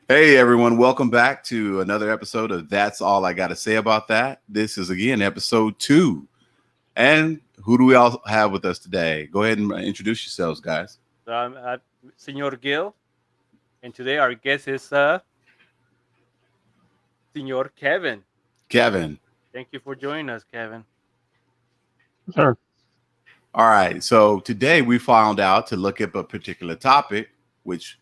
Hey everyone, welcome back to another episode of That's All I Gotta Say About That. This is again episode 2. And who do we all have with us today? Go ahead and introduce yourselves, guys. So I'm Senor Gil, and today our guest is Senor Kevin. Kevin. Thank you for joining us, Kevin. Sure. All right, so today we found out to look at a particular topic, which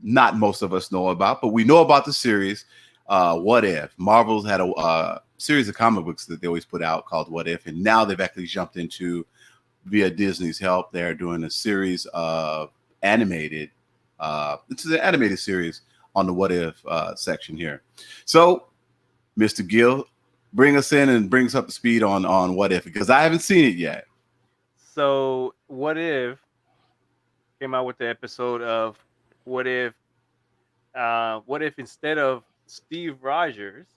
not most of us know about, but we know about the series What If. Marvel's had a series of comic books that they always put out called What If, and now they've actually jumped into, via Disney's help, they're doing a series of animated. It's an animated series on the What If section here. So, Mr. Gill, bring us in and bring us up to speed on What If, because I haven't seen it yet. So, what if came out with the episode of what if, what if instead of Steve Rogers,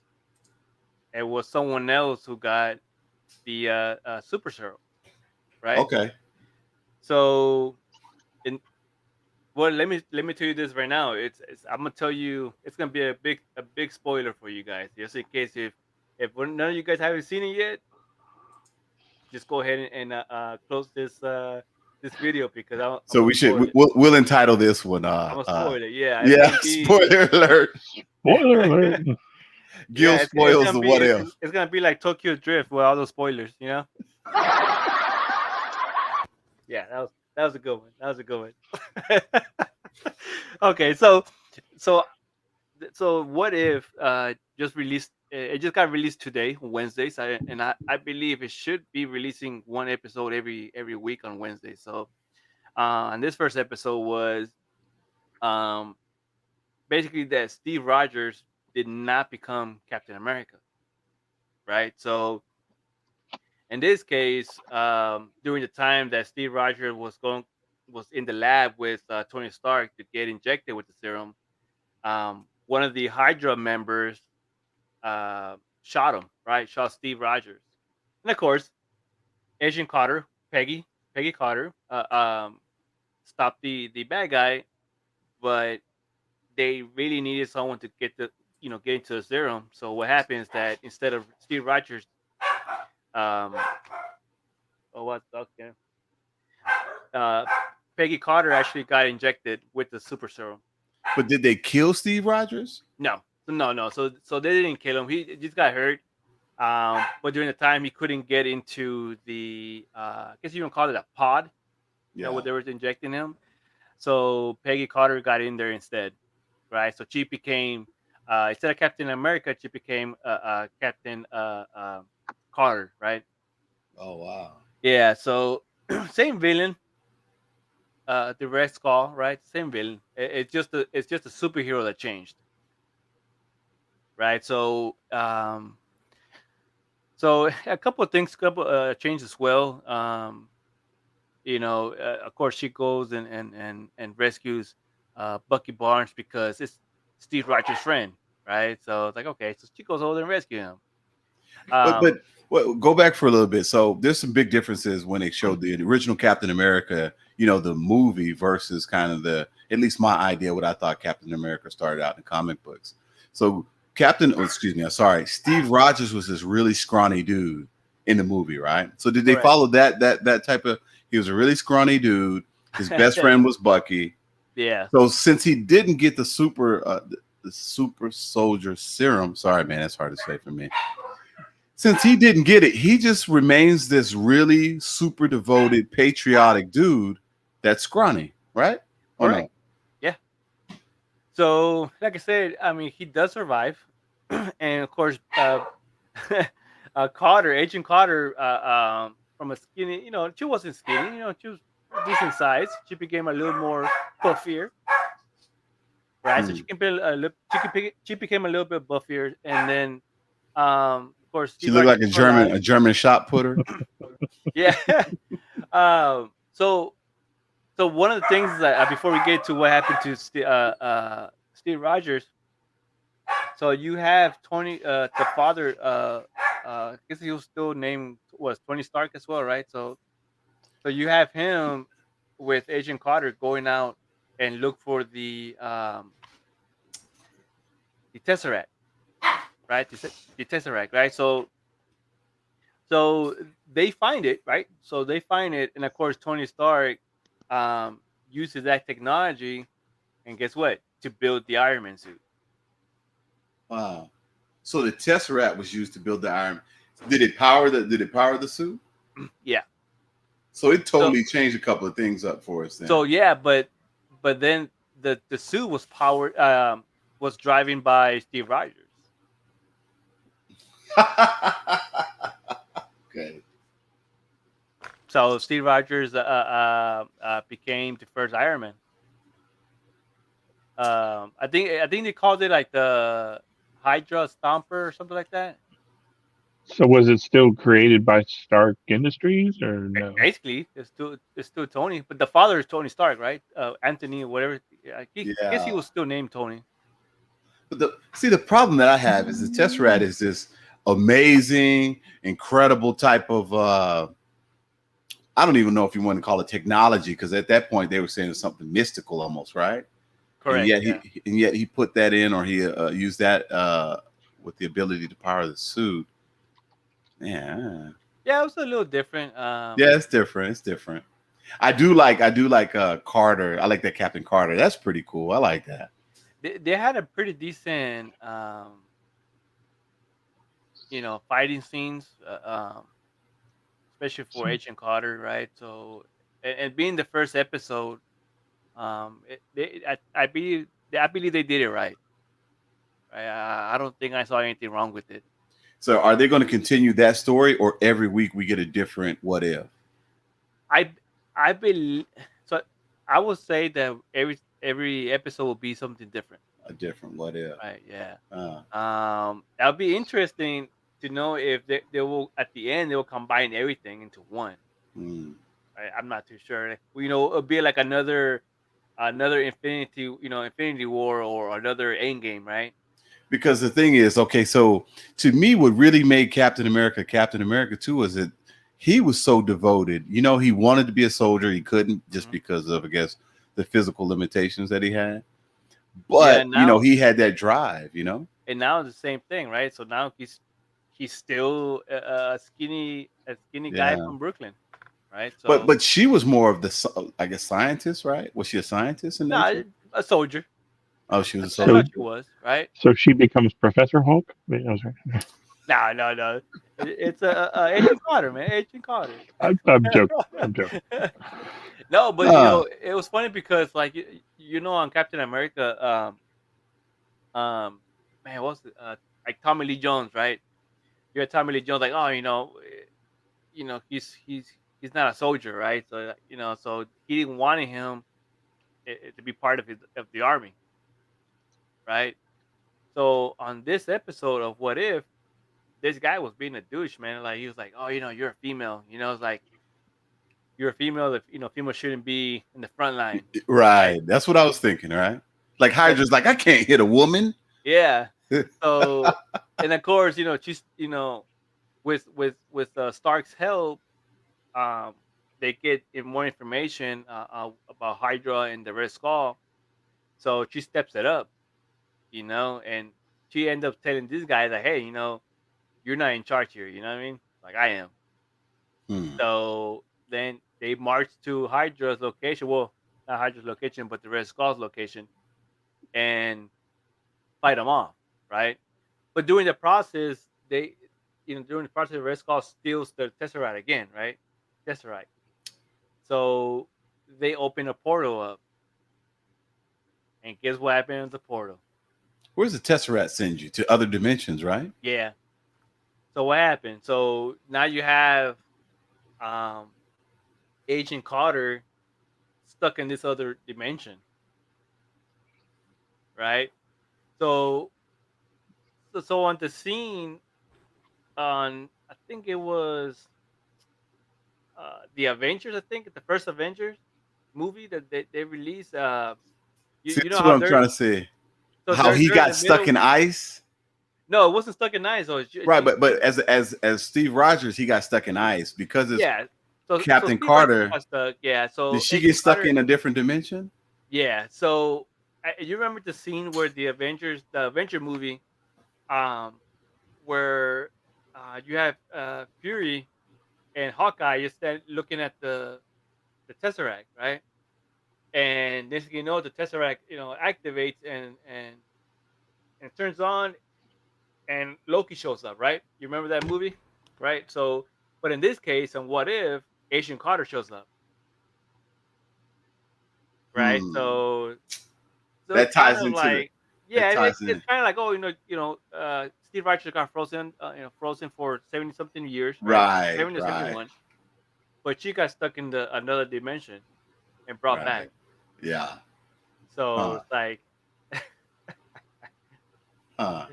it was someone else who got the super serum, right? Okay. So, in well, let me tell you this right now. I'm gonna tell you it's gonna be a big spoiler for you guys, just in case if none of you guys haven't seen it yet. Just go ahead and close this video because I'm So gonna we should spoil it. we'll entitle this one I'm gonna spoil it. Yeah, it yeah, may be. spoiler alert. Spoiler alert. Gil Yeah, it's spoils gonna the be What it's, If. it's gonna be like Tokyo Drift with all those spoilers. Yeah, that was a good one. That was a good one. Okay, so so what if just released? It just got released today, Wednesdays, and I believe it should be releasing one episode every week on Wednesday. So, and this first episode was um basically that Steve Rogers did not become Captain America, right? So in this case, during the time that Steve Rogers was in the lab with Tony Stark to get injected with the serum, one of the Hydra members shot him, right? Shot Steve Rogers, and of course, Agent Carter, Peggy Carter, stopped the bad guy, but they really needed someone to get into the serum. So what happens is that instead of Steve Rogers, um, oh what okay, uh, Peggy Carter actually got injected with the super serum. But did they kill Steve Rogers? No, no. So they didn't kill him. He just got hurt. But during the time he couldn't get into the, I guess you can call it a pod. Where Yeah. they were injecting him. So Peggy Carter got in there instead, right? So she became instead of Captain America, she became Captain Carter, right? Oh wow. Yeah. So same villain, the Red Skull, right? Same villain. It's just a superhero that changed, right? So a couple of things, couple changed as well. Of course, she goes and rescues Bucky Barnes because it's Steve Rogers' friend, right? So it's like, okay, so she goes over and rescue him. But Um, well, go back for a little bit. So there's some big differences when they showed the original Captain America, the movie versus kind of the, at least my idea what I thought Captain America started out in comic books. So excuse me, I'm sorry, Steve Rogers was this really scrawny dude in the movie, right? So did they correct. follow that type of? He was a really scrawny dude. His best friend was Bucky. Yeah. So since he didn't get the super soldier serum, sorry man, that's hard to say for me. Since he didn't get it, he just remains this really super devoted, patriotic dude that's scrawny, right? Or Correct. no? Yeah. So, like I said, I mean, he does survive, and of course, Carter, Agent Carter, from a skinny, she wasn't skinny, she was decent size. She became a little more puffier, right? So Hmm. she became a little bit buffier, and then, of course, She Steve looked Rogers like is still alive. A German shot putter. Yeah. So one of the things that before we get to what happened to Steve Rogers, so you have Tony, the father. I guess he was still named was Tony Stark as well, right? So you have him with Agent Carter going out and look for the the Tesseract, right? The Tesseract, right? So they find it, right? So they find it, and of course Tony Stark uses that technology, and guess what? To build the Iron Man suit. Wow. So the Tesseract was used to build the Iron. Did it power the suit? Yeah. So it totally changed a couple of things up for us then. So yeah, but then the suit was powered was driven by Steve Rogers. Okay. So Steve Rogers became the first Iron Man. I think they called it like the Hydra Stomper or something like that. So was it still created by Stark Industries or no? Basically, it's still Tony, but the father is Tony Stark, right? Anthony or whatever. I guess he was still named Tony. But the problem that I have is the Tesseract is this amazing, incredible type of I don't even know if you want to call it technology, because at that point they were saying it's something mystical almost, right? Correct. And yet he put that in, or he used that with the ability to power the suit. Yeah. Yeah, it was a little different. Yeah, it's different. It's different. I do like Carter. I like that Captain Carter. That's pretty cool. I like that. They had a pretty decent fighting scenes, especially for Agent Carter, right? So, and being the first episode, I believe they did it right. I don't think I saw anything wrong with it. So, are they going to continue that story, or every week we get a different what if? I believe so. I would say that every episode will be something different. A different what if? Right? Yeah. That'll be interesting to know if they will, at the end, they will combine everything into one. Right? I'm not too sure. It'll be like another Infinity War or another Endgame, right? Because the thing is, okay, so to me, what really made Captain America 2 was that he was so devoted. He wanted to be a soldier. He couldn't, just because of, I guess, the physical limitations that he had. But he had that drive. And now it's the same thing, right? So now he's still a skinny guy from Brooklyn, right? So, but she was more of the, I guess, scientist, right? Was she a scientist in nature? A soldier. Oh, she was a soldier. soldier. She was, right? So she becomes Professor Hulk? No. It's Agent Carter, man. Agent Carter. I'm joking. No, but it was funny because, like, on Captain America, man, what's it? Like Tommy Lee Jones, right? You had Tommy Lee Jones, like, oh, he's not a soldier, right? So so he didn't want him to be part of the army, right? So on this episode of What If, this guy was being a douche, man. Like, he was like, oh, you're a female. It's like, you're a female. That female shouldn't be in the front line. Right. That's what I was thinking. Right. Like Hydra's like, I can't hit a woman. Yeah. So, and of course, she's with Stark's help, they get more information about Hydra and the Red Skull. So she steps it up, and she ends up telling this guy that, hey, you're not in charge here. You know what I mean? Like, I am. So then they march to Hydra's location. Well, not Hydra's location, but the Red Skull's location, and fight them off, right? But during the process, the Red Skull steals the Tesseract again, right? Tesseract. So they open a portal up, and guess what happened in the portal? Where's the Tesseract send you? To other dimensions, right? Yeah. So what happened? So now you have Agent Carter stuck in this other dimension, right? So on the scene, I think it was the Avengers. I think the first Avengers movie that they released. See, that's what I'm trying to say. So how he got stuck in ice? No, it wasn't stuck in ice. Right, but as Steve Rogers, he got stuck in ice because it's So Captain Carter. Stuck. Yeah. So did she get stuck in a different dimension? Yeah. So You remember the scene where the Avenger movie, um, where you have Fury and Hawkeye just stand looking at the Tesseract, right? And next thing you know, the Tesseract, activates and turns on, and Loki shows up, right? You remember that movie, right? So, but in this case, and what if Agent Carter shows up, right? Hmm. So it's That kind ties of into the. like, That yeah, ties it's in. kind of like, oh, Steve Rogers got frozen, frozen for 70 something years, right? Right. 70 to Right. 71, but she got stuck in the another dimension and brought back. Right. Yeah. So Huh. it's like, Huh.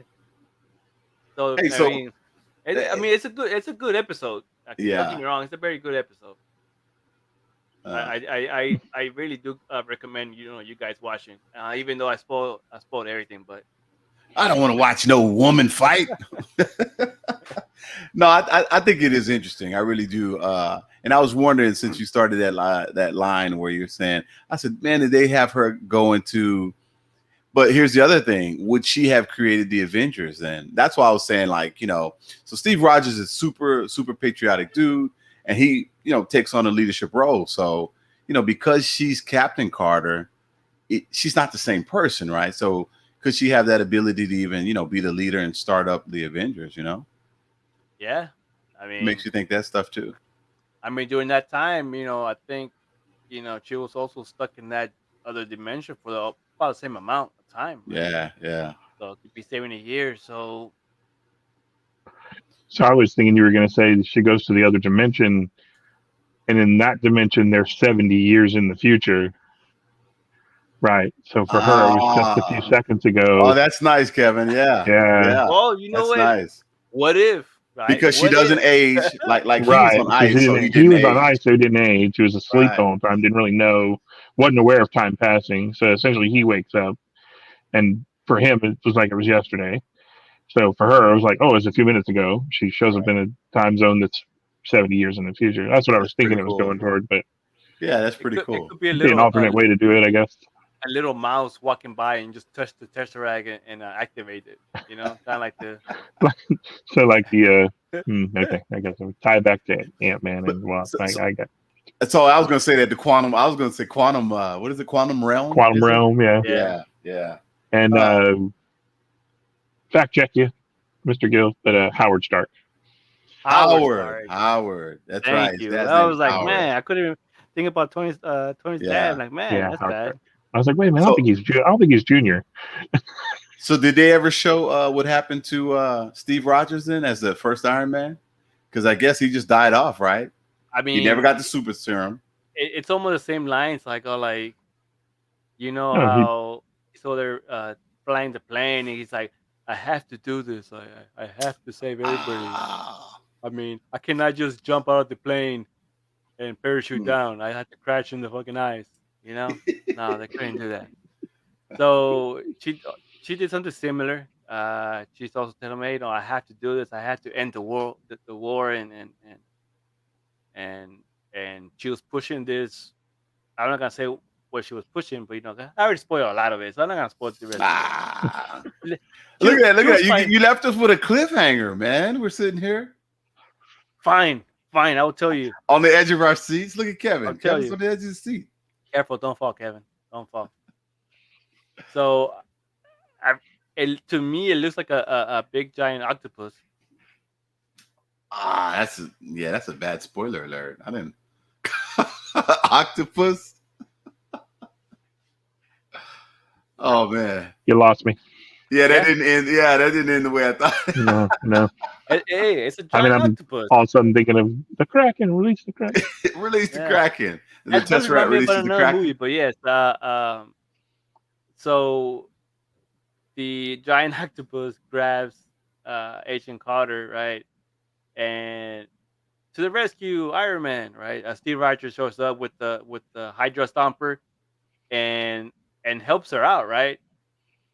so Hey. I So. mean, eh, it's a good episode. Actually, don't get Yeah. me wrong, it's a very good episode. Uh, I really do recommend you guys watching. Even though I spoiled everything, but I don't want to watch no woman fight. No, I think it is interesting. I really do. And I was wondering, since you started that line where you're saying, I said, man, did they have her go into? But here's the other thing: would she have created the Avengers? Then that's why I was saying, like, so Steve Rogers is super patriotic dude, and he takes on a leadership role. So because she's Captain Carter, she's not the same person, right? So could she have that ability to even be the leader and start up the Avengers? yeah, I It makes mean, you think that stuff too. during that time, I think she was also stuck in that other dimension for about the same amount of time, right? Yeah, yeah. So it could be 70 years. So So I was thinking you were going to say she goes to the other dimension, and in that dimension, they're 70 years in the future. Right. So for her, it was just a few Ah, seconds oh, ago. that's nice, Kevin. Yeah, Yeah. yeah, well, you know that's what? nice What if, right? because she What if? doesn't age like he was Right. on Because ice, so he he didn't was on age. ice, so he didn't age. He was asleep the Right. whole time, didn't really know, wasn't aware of time passing. So essentially, he wakes up, and for him, it was like it was yesterday. So for her, it was like, oh, it was a few minutes ago. She shows up Right. in a time zone that's 70 years in the future. That's what I That's was pretty thinking it was cool. going toward, but Yeah, that's It pretty could it cool. could be it'd be an alternate way to do it, I guess. a little mouse walking by and just touch the Tesseract and activate it. Kind of like the So like okay, I guess I would tie back to Ant Man But and Wasp. so, so, I got so I was gonna say that the quantum. I was gonna say quantum. What is it? Quantum realm? Quantum Is it? Realm, yeah. yeah. Yeah, yeah. And Uh, fact check you, Mr. Gill, but Howard Stark. Howard Howard. Stark. Howard. That's right. Thank His you. dad's I name is was like, Howard. man, I couldn't even think about Tony's dad. Yeah. I'm like, man, Yeah, that's Howard Stark. bad. I was like, wait a minute, So, I don't think he's junior. so did they ever show what happened to Steve Rogers then as the first Iron Man? Because I guess he just died off, right? I He never mean, got the super serum. it's almost the same lines. Like, oh, like No, he how so they're flying the plane, and he's like, I have to do this. I have to save everybody. Ah. I mean, I cannot just jump out of the plane and parachute Hmm. down. I had to crash in the fucking ice. No, they couldn't do that. So she did something similar. She's also telling me, I have to do this. I have to end the war, and and she was pushing this. I'm not gonna say what she was pushing, but I already spoiled a lot of it, so I'm not gonna spoil the rest of it. Ah. Li- Look at that. She Look was at that. fine. You left us with a cliffhanger, man. We're sitting here Fine. I will tell you. on the edge of our seats. Look at I'll Kevin. tell Kevin's you. on the edge of his seat. Careful, don't fall, Kevin. Don't fall. So, to me, it looks like a big giant octopus. Ah, that's a bad spoiler alert. I didn't octopus. Oh man. you lost me. Yeah, that Yeah. didn't end. Yeah, that didn't end the way I thought. No. Hey, it's a I mean, giant I'm octopus. all of a sudden thinking of the Kraken. Release the Kraken. Release the Yeah. Kraken. And the That does Tesseract remind me about releases the another Kraken. movie, but yes. So the giant octopus grabs Agent Carter, right, and to the rescue, Iron Man, right? Steve Rogers shows up with the Hydra Stomper and helps her out, right?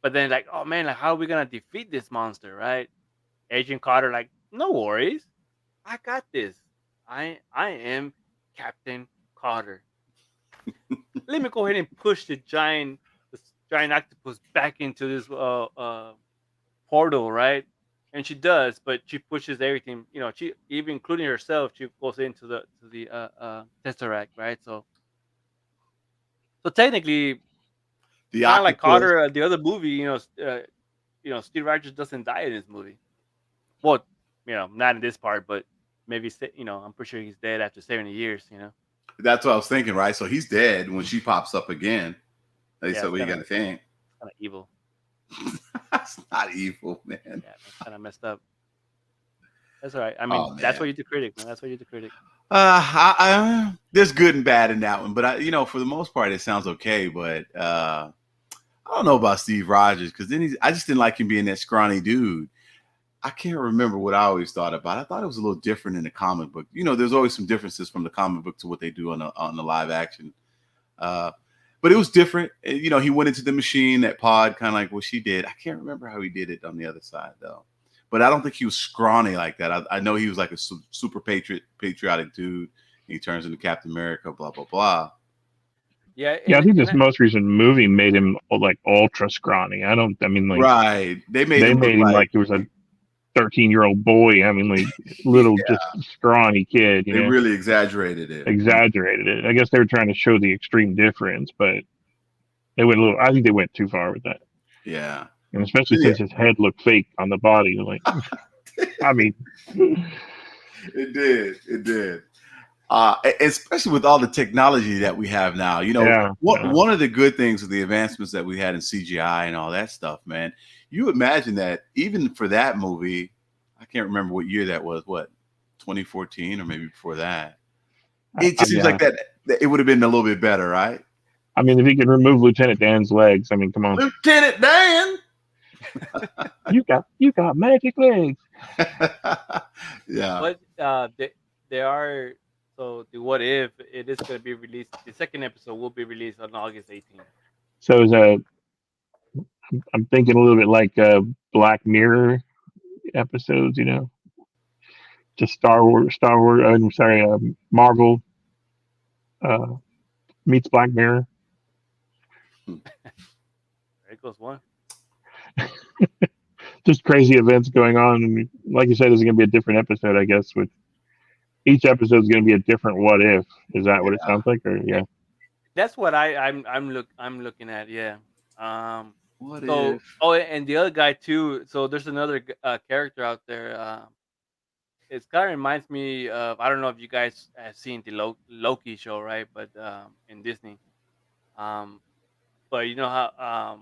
But then like, oh man, like how are we gonna defeat this monster, right? Agent Carter, like, no worries, I got this. I am Captain Carter. Let me go ahead and push the giant octopus back into this portal, right? And she does, but she pushes everything. She even including herself. She goes into the Tesseract, right? So technically, The kind of like octopus. Carter, the other movie. Steve Rogers doesn't die in this movie. Well, not in this part, but maybe I'm pretty sure he's dead after 70 years. That's what I was thinking, right? So he's dead when she pops up again. They said, It's "What you kind got to think?" of evil. That's not evil, man. Yeah, it's kind of messed up. That's all right. I mean, that's why you're the critic, man. That's why you're the critic. There's good and bad in that one, but for the most part, it sounds okay. But I don't know about Steve Rogers because I just didn't like him being that scrawny dude. I can't remember what I always thought about. I thought it was a little different in the comic book. There's always some differences from the comic book to what they do on the live action. But it was different. He went into the machine, that pod, kind of like what she did. I can't remember how he did it on the other side though. But I don't think he was scrawny like that. I know he was like a super patriotic dude. He turns into Captain America, blah blah blah. Yeah, I think this most recent movie made him like ultra scrawny. Right. They made him like he was a 13-year-old boy. Little just scrawny kid. They really exaggerated it. I guess they were trying to show the extreme difference, but I think they went too far with that. Yeah. And especially since his head looked fake on the body. It did. Especially with all the technology that we have now. One of the good things with the advancements that we had in CGI and all that stuff, man, you imagine that even for that movie, I can't remember what year that was, 2014 or maybe before that. It just seems like that it would have been a little bit better, right? If he could remove Lieutenant Dan's legs, come on. Lieutenant Dan! you got magic legs. Yeah. But they are. So the What If, it is going to be released. The second episode will be released on August 18th. So I'm thinking a little bit like Black Mirror episodes, just Star Wars. I'm sorry, Marvel meets Black Mirror. There goes one. Just crazy events going on, and like you said, there's going to be a different episode, I guess. With each episode is going to be a different what if. Is that what it sounds like? Or That's what I'm looking at. Yeah. What if? Oh, and the other guy too. So there's another character out there. It kind of reminds me of, I don't know if you guys have seen the Loki show, right? But in Disney. But you know how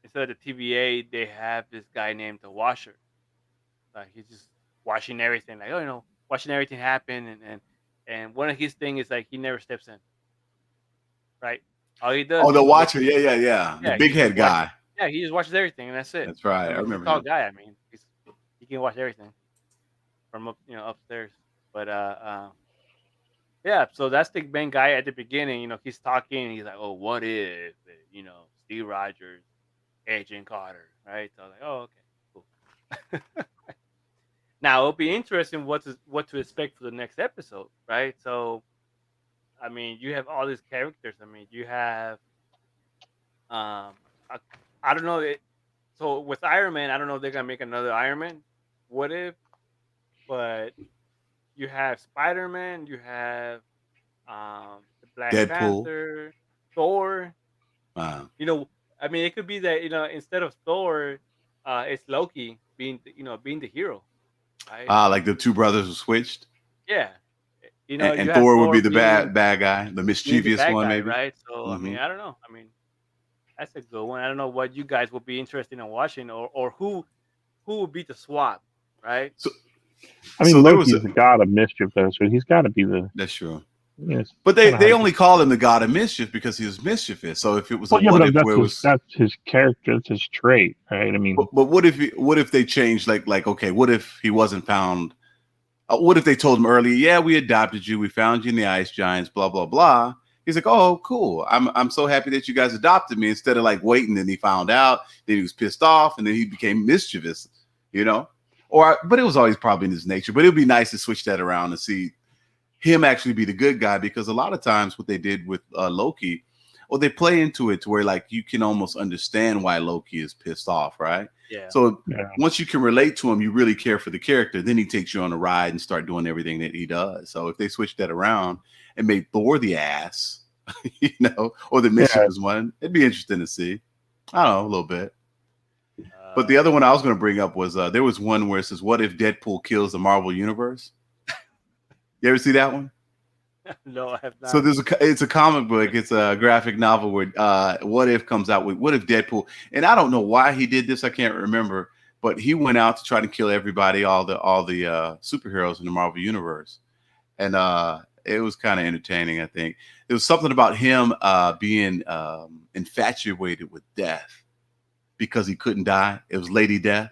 instead of the TVA, they have this guy named the Washer. Like he's just washing everything, like watching everything happen, and one of his things is like he never steps in. Right? All he does. Oh, the Watcher, yeah. The big head guy. Yeah, he just watches everything, and that's it. That's right. I remember. He's a tall guy. He can watch everything from upstairs. But yeah. So that's the main guy at the beginning. He's talking. And he's like, "Oh, what if Steve Rogers, Agent Carter, right?" So I was like, "Oh, okay, cool." Now it'll be interesting what to expect for the next episode, right? So, you have all these characters. You have, I don't know. So with Iron Man, I don't know if they're gonna make another Iron Man. What if? But you have Spider-Man. You have the Black Deadpool. Panther, Thor. Wow. It could be that instead of Thor, it's Loki being the hero. Right? Like the two brothers were switched. Yeah. And Thor would be the bad guy, the mischievous one, maybe. Right. So I don't know. That's a good one. I don't know what you guys will be interested in watching, or who would be the swap, right? So Loki's the god of mischief, though, so he's got to be the. That's true. Yes, but they only call him the god of mischief because he was mischievous. So if it was that's his character, that's his trait, right? But what if they changed like okay, what if he wasn't found? What if they told him earlier? Yeah, we adopted you. We found you in the Ice Giants. Blah blah blah. He's like, oh, cool. I'm so happy that you guys adopted me. Instead of like waiting, and he found out, then he was pissed off, and then he became mischievous. But it was always probably in his nature. But it would be nice to switch that around and see him actually be the good guy, because a lot of times what they did with Loki, or they play into it to where like you can almost understand why Loki is pissed off, right? Yeah. So Yeah. once you can relate to him, you really care for the character. Then he takes you on a ride and start doing everything that he does. So if they switch that around and made Thor the ass, or the mischievous one, it'd be interesting to see. I don't know, a little bit. But the other one I was going to bring up was there was one where it says, "What if Deadpool kills the Marvel Universe?" You ever see that one? No, I have not. So it's a comic book. It's a graphic novel where What If comes out with what if Deadpool, and I don't know why he did this. I can't remember, but he went out to try to kill everybody, all the superheroes in the Marvel Universe, and it was kind of entertaining. I think it was something about him being infatuated with death because he couldn't die. It was Lady Death.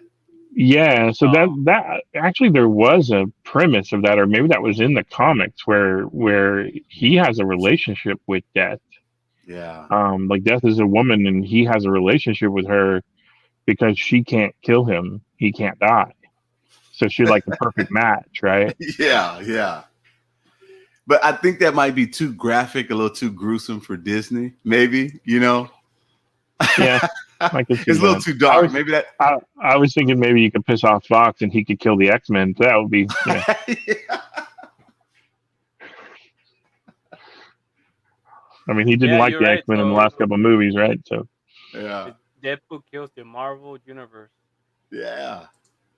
Yeah, so that actually there was a premise of that, or maybe that was in the comics where he has a relationship with Death. Yeah. Like Death is a woman, and he has a relationship with her because she can't kill him. He can't die. So she's like the perfect match, right? Yeah. But I think that might be too graphic, a little too gruesome for Disney. Maybe, Yeah. I can see it's a little that. too dark. Maybe that. I was thinking maybe you could piss off Fox and he could kill the X-Men. That would be. Yeah. I mean, he didn't like the X-Men in the last couple of movies, right? So. Yeah. Deadpool kills the Marvel Universe. Yeah.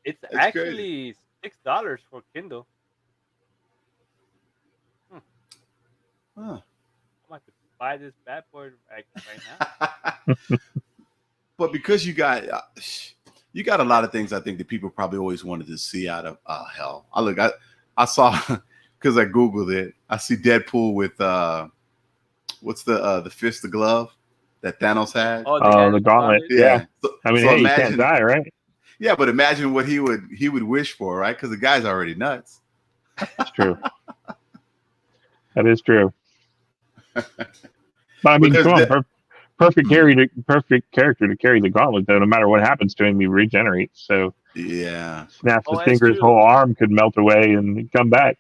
It's actually $6 for Kindle. Huh. I might buy this bad boy right now. But because you got a lot of things I think that people probably always wanted to see out of hell. I saw because I Googled it. I see Deadpool with what's the fist, the glove that Thanos had? Oh, the gauntlet. Yeah. So, I mean, so he can't die, right? Yeah, but imagine what he would wish for, right? Because the guy's already nuts. That's true. That is true. But I mean, come on, perfect character to carry the gauntlet. Though, no matter what happens to him, he regenerates. So yeah, snaps his finger, his whole arm could melt away and come back.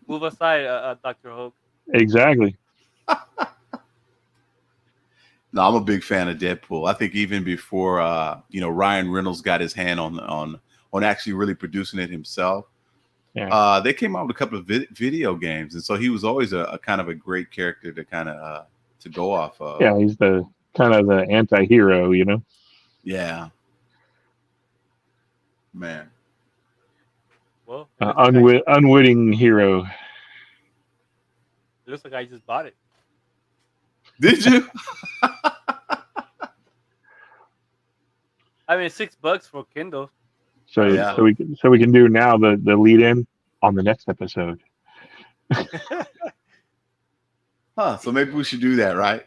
Move aside, Dr. Hope. Exactly. No, I'm a big fan of Deadpool. I think even before Ryan Reynolds got his hand on actually really producing it himself. Yeah. They came out with a couple of video games, and so he was always a kind of a great character to kind of to go off of. Yeah, he's the kind of the anti-hero, Yeah. Man. Well, unwitting hero. It looks like I just bought it. Did you? I mean, $6 for Kindle. So yeah. so we can do now the lead in on the next episode. So maybe we should do that, right?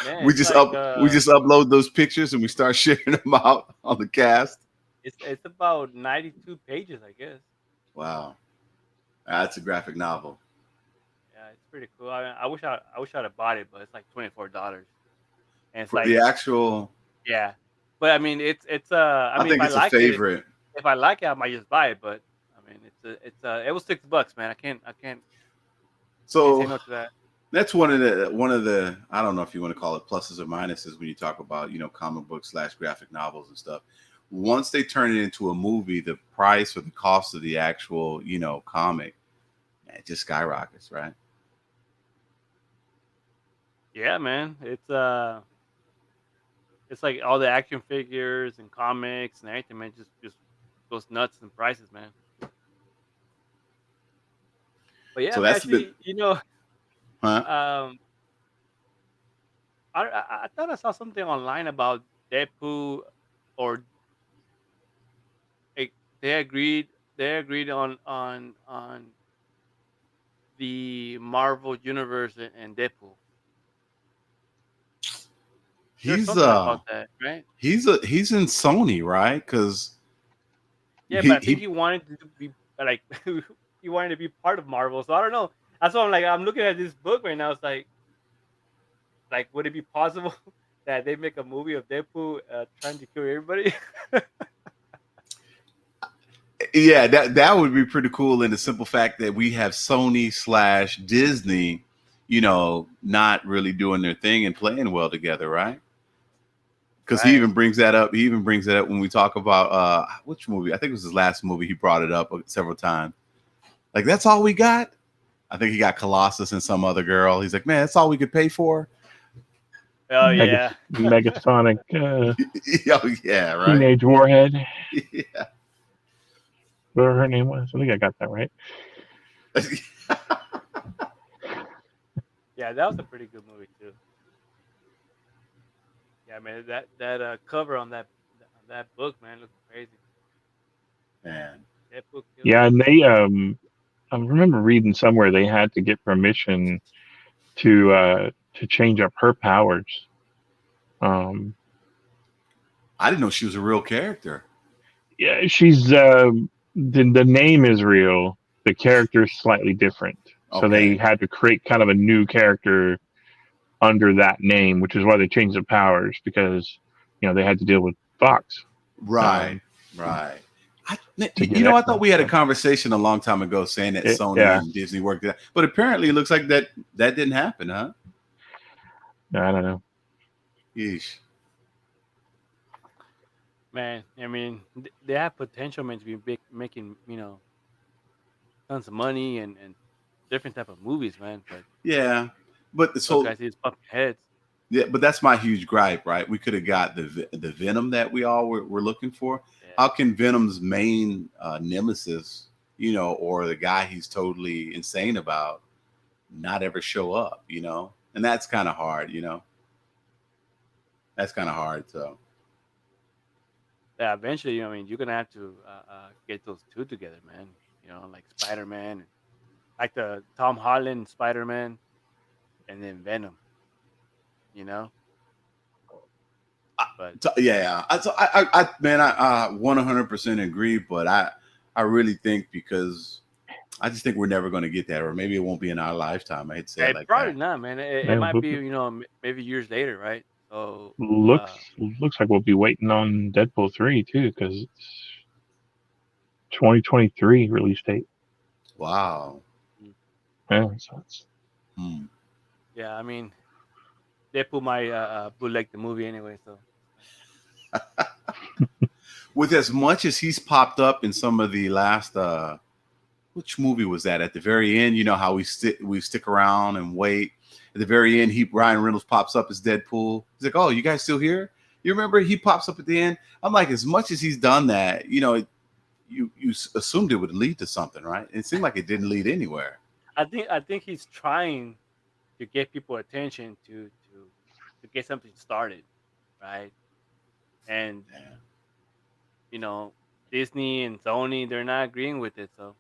Man, we just upload those pictures and we start sharing them out on the cast. It's about 92 pages, I guess. Wow, that's a graphic novel. Yeah, it's pretty cool. I wish I'd have bought it, but it's like $24, and it's for like the actual. Yeah, but I mean, it's I think it's a favorite. If I like it, I might just buy it. But I mean, it was $6, man. I can't. So say no to that. That's one of the I don't know if you want to call it pluses or minuses when you talk about comic books / graphic novels and stuff. Once they turn it into a movie, the price or the cost of the actual comic, it just skyrockets, right? Yeah, man. It's like all the action figures and comics and everything, man. Just goes nuts in prices, man. But yeah, so that's actually, Huh? I thought I saw something online about Deadpool, or they agreed on the Marvel universe and Deadpool. He's about that, right? He's in Sony, right? Because but I think he wanted to be like he wanted to be part of Marvel. So I don't know. That's why I'm looking at this book right now. It's like would it be possible that they make a movie of Deadpool trying to kill everybody? Yeah, that would be pretty cool. In the simple fact that we have Sony / Disney, not really doing their thing and playing well together, right? Because he Right. even brings that up. He even brings that up when we talk about which movie? I think it was his last movie. He brought it up several times. Like, that's all we got? I think he got Colossus and some other girl. He's like, man, that's all we could pay for. Oh yeah. Megasonic Oh, yeah, right. Teenage Warhead. Yeah. Whatever her name was. I think I got that right. Yeah, that was a pretty good movie too. Yeah, man, that cover on that book, man, looks crazy. Man. That book killed Yeah, it. and they I remember reading somewhere they had to get permission to change up her powers. Um, I didn't know she was a real character. yeah, she's the name is real. The character is slightly different. So they Okay. had to create kind of a new character under that name, which is why they changed the powers because they had to deal with Fox Right. Right. to get I thought X-Men. we had a So, conversation a long time ago saying that Sony yeah, and Disney worked it out. But apparently it looks like that didn't happen, huh? I don't know. Yeesh. Man, I mean, they have potential, man, to be big, making tons of money and different type of movies, man. But Yeah. But those so guys just bumping heads. yeah, but that's my huge gripe, right? We could have got the Venom that we all were looking for. Yeah, How can Venom's main nemesis, or the guy he's totally insane about, not ever show up, And that's kind of hard. That's kind of hard. So yeah. Eventually, I mean, you're gonna have to get those two together, man. Like Spider Man, like the Tom Holland Spider Man, and then Venom. You know, but yeah, I 100% agree, but I really think because I just think we're never going to get that, or maybe it won't be in our lifetime. I hate to say it like probably that. not, man. It Man, might be, maybe years later, right? So, looks like we'll be waiting on Deadpool 3 too because it's 2023 release date. Wow. mm, Yeah, so it's Hmm. yeah, I mean, they put my bootleg the movie anyway, so With as much as he's popped up in some of the last which movie was that at the very end, how we stick around and wait at the very end, Ryan Reynolds pops up as Deadpool. He's like, oh, you guys still here? You remember he pops up at the end? I'm like, as much as he's done that, you assumed it would lead to something, right? It seemed like it didn't lead anywhere. I think he's trying to get people attention to get something started, right? And Yeah. you know, Disney and Sony, they're not agreeing with it, so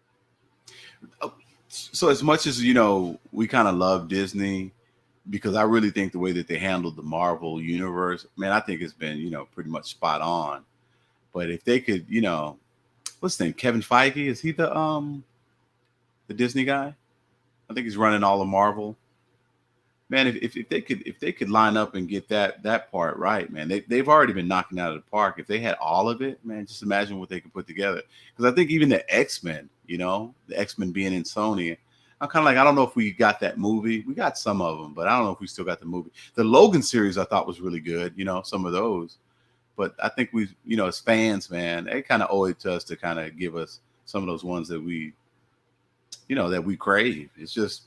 So as much as we kind of love Disney, because I really think the way that they handled the Marvel universe, man, I think it's been pretty much spot on. But if they could, what's his name, Kevin Feige, is he the Disney guy? I think he's running all of Marvel. Man, if they could line up and get that part right, man, they've already been knocking out of the park. If they had all of it, man, just imagine what they could put together. Because I think even the X-Men, the X-Men being in Sony, I'm kind of like, I don't know if we got that movie. We got some of them, but I don't know if we still got the movie. The Logan series I thought was really good, some of those. But I think we, as fans, man, they kind of owe it to us to kind of give us some of those ones that we crave. It's just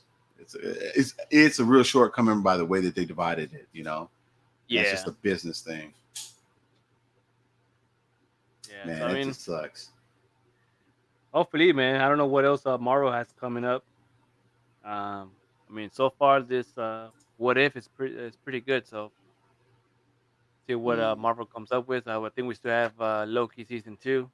it's a real shortcoming by the way that they divided it. And it's just yeah, a business thing. yeah. So Man, I it mean, just sucks. hopefully, man. I don't know what else Marvel has coming up. I mean, so far this What If is pretty good. So see what Mm, Marvel comes up with. I think we still have Loki season 2,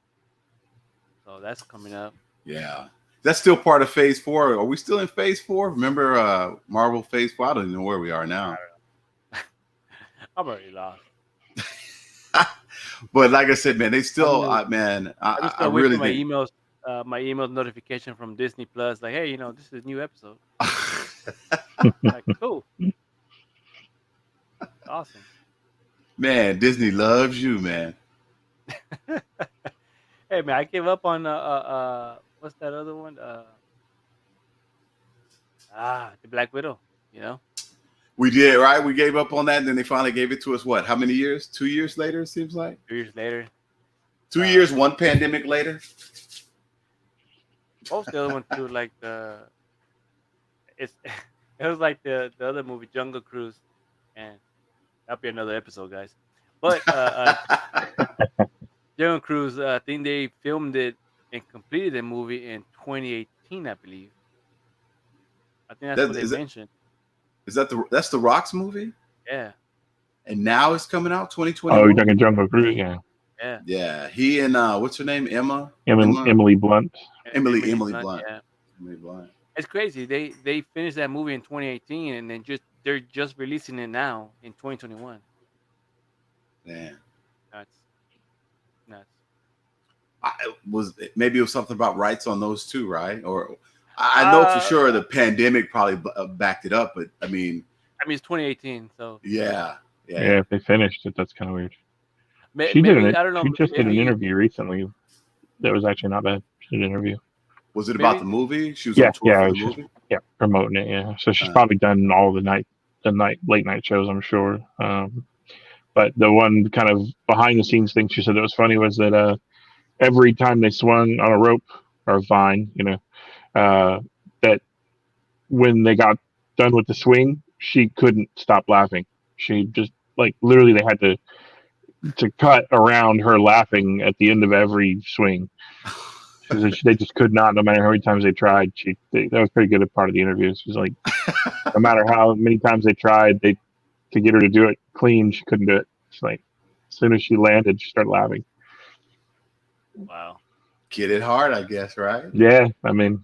so that's coming up. yeah. That's still part of phase 4. Are we still in phase 4? Remember Marvel phase 4? I don't even know where we are I now. don't know. I'm already lost. But like I said, man, they I'm still just, man, I'm just I gonna wait for really think my email notification from Disney Plus, like, hey, this is a new episode. Like, cool, awesome. man, Disney loves you, man. Hey, man, I gave up on what's that other one? The Black Widow. You know, We did, right? We gave up on that, and then they finally gave it to us. What? How many years? 2 years later, it seems like. 2 years later. 2 years, one pandemic later. What was the other one too? Like it's it was like the other movie, Jungle Cruise, and that'll be another episode, guys. But Jungle Cruise, I think they filmed it and completed the movie in 2018, I believe. I think that's what they mentioned. Is that that's the Rock's movie? Yeah. And now it's coming out 2020. Oh, you're talking Jungle Cruise, yeah. Yeah. Yeah. He and what's her name? Emily Blunt. Emily Blunt. Blunt. Yeah. Emily Blunt. It's crazy. They finished that movie in 2018, and then they're just releasing it now in 2021. Man. Nuts. Maybe it was something about rights on those two, right? Or I know for sure the pandemic probably backed it up, but I mean, it's 2018, so yeah. If they finished it, that's kind of weird. Maybe, She did I don't know. She just did an interview recently that was actually not bad. She did an interview. Was it about the movie? She was on tour for the movie? Yeah, promoting it. Yeah, so she's probably done all the late night shows, I'm sure. But the one kind of behind the scenes thing she said that was funny was that every time they swung on a rope or a vine, that when they got done with the swing, she couldn't stop laughing. She just literally they had to cut around her laughing at the end of every swing. They just could not, no matter how many times they tried. That was pretty good at part of the interview. She's like, no matter how many times they tried, to get her to do it clean, she couldn't do it. It's like, as soon as she landed, she started laughing. Wow. Get it hard, I guess, right? Yeah, I mean,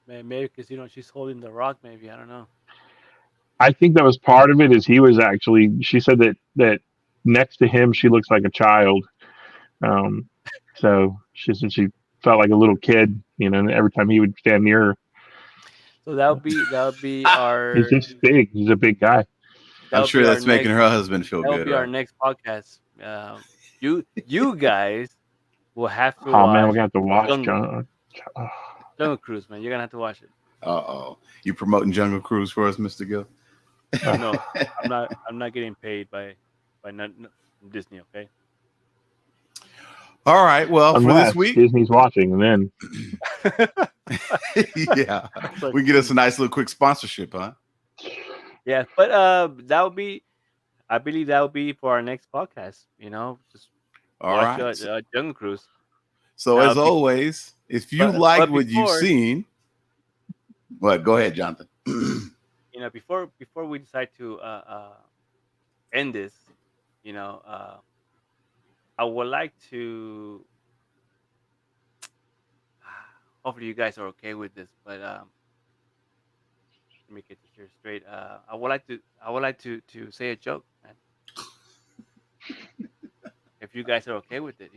maybe because she's holding the rock. Maybe I don't know. I think that was part of it. Is he was actually? She said that next to him, she looks like a child. So she said she felt like a little kid, and every time he would stand near her. So that would be our. He's just big. He's a big guy. I'm sure that's making her husband feel good. That'll be our next podcast. You guys will have to. Oh man, we're gonna have to watch Jungle Cruise, man. You're gonna have to watch it. You promoting Jungle Cruise for us, Mr. Gill? No, I'm not getting paid by Disney. Okay. All right. Well, unless for this week, Disney's watching, and then yeah, we can get us a nice little quick sponsorship, huh? Yeah, but that would be, I believe that would be for our next podcast. Just watch Jungle Cruise. So as always, if you like what you've seen, go ahead, Jonathan. Before we decide to end this, I would like to. Hopefully, you guys are okay with this, but let me get this here straight. I would like to say a joke, man. If you guys are okay with it,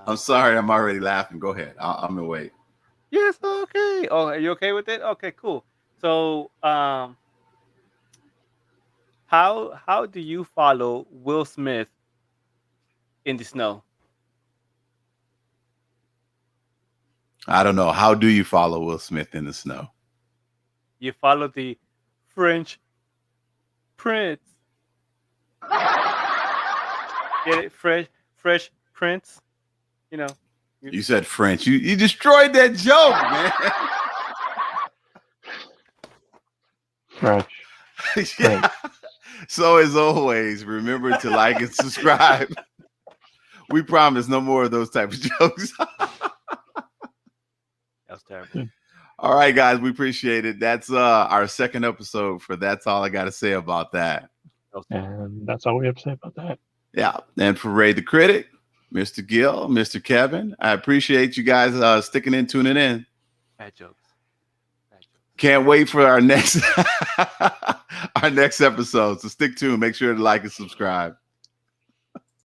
I'm sorry, I'm already laughing. Go ahead. I'm gonna wait. Yes, okay. Oh, are you okay with it? Okay, cool. So, how do you follow Will Smith in the snow? I don't know. How do you follow Will Smith in the snow? You follow the French Prince. Get it? Fresh Prince. You said French. You destroyed that joke, man. French. Yeah. So as always, remember to like and subscribe. We promise no more of those type of jokes. That was terrible. All right, guys, we appreciate it. That's our second episode for That's All I Got to Say About That. And that's all we have to say about that. Yeah. And for Ray the Critic, Mr. Gill, Mr. Kevin, I appreciate you guys sticking in, tuning in. Bad jokes. Can't wait for our next episode. So stick tuned. Make sure to like and subscribe.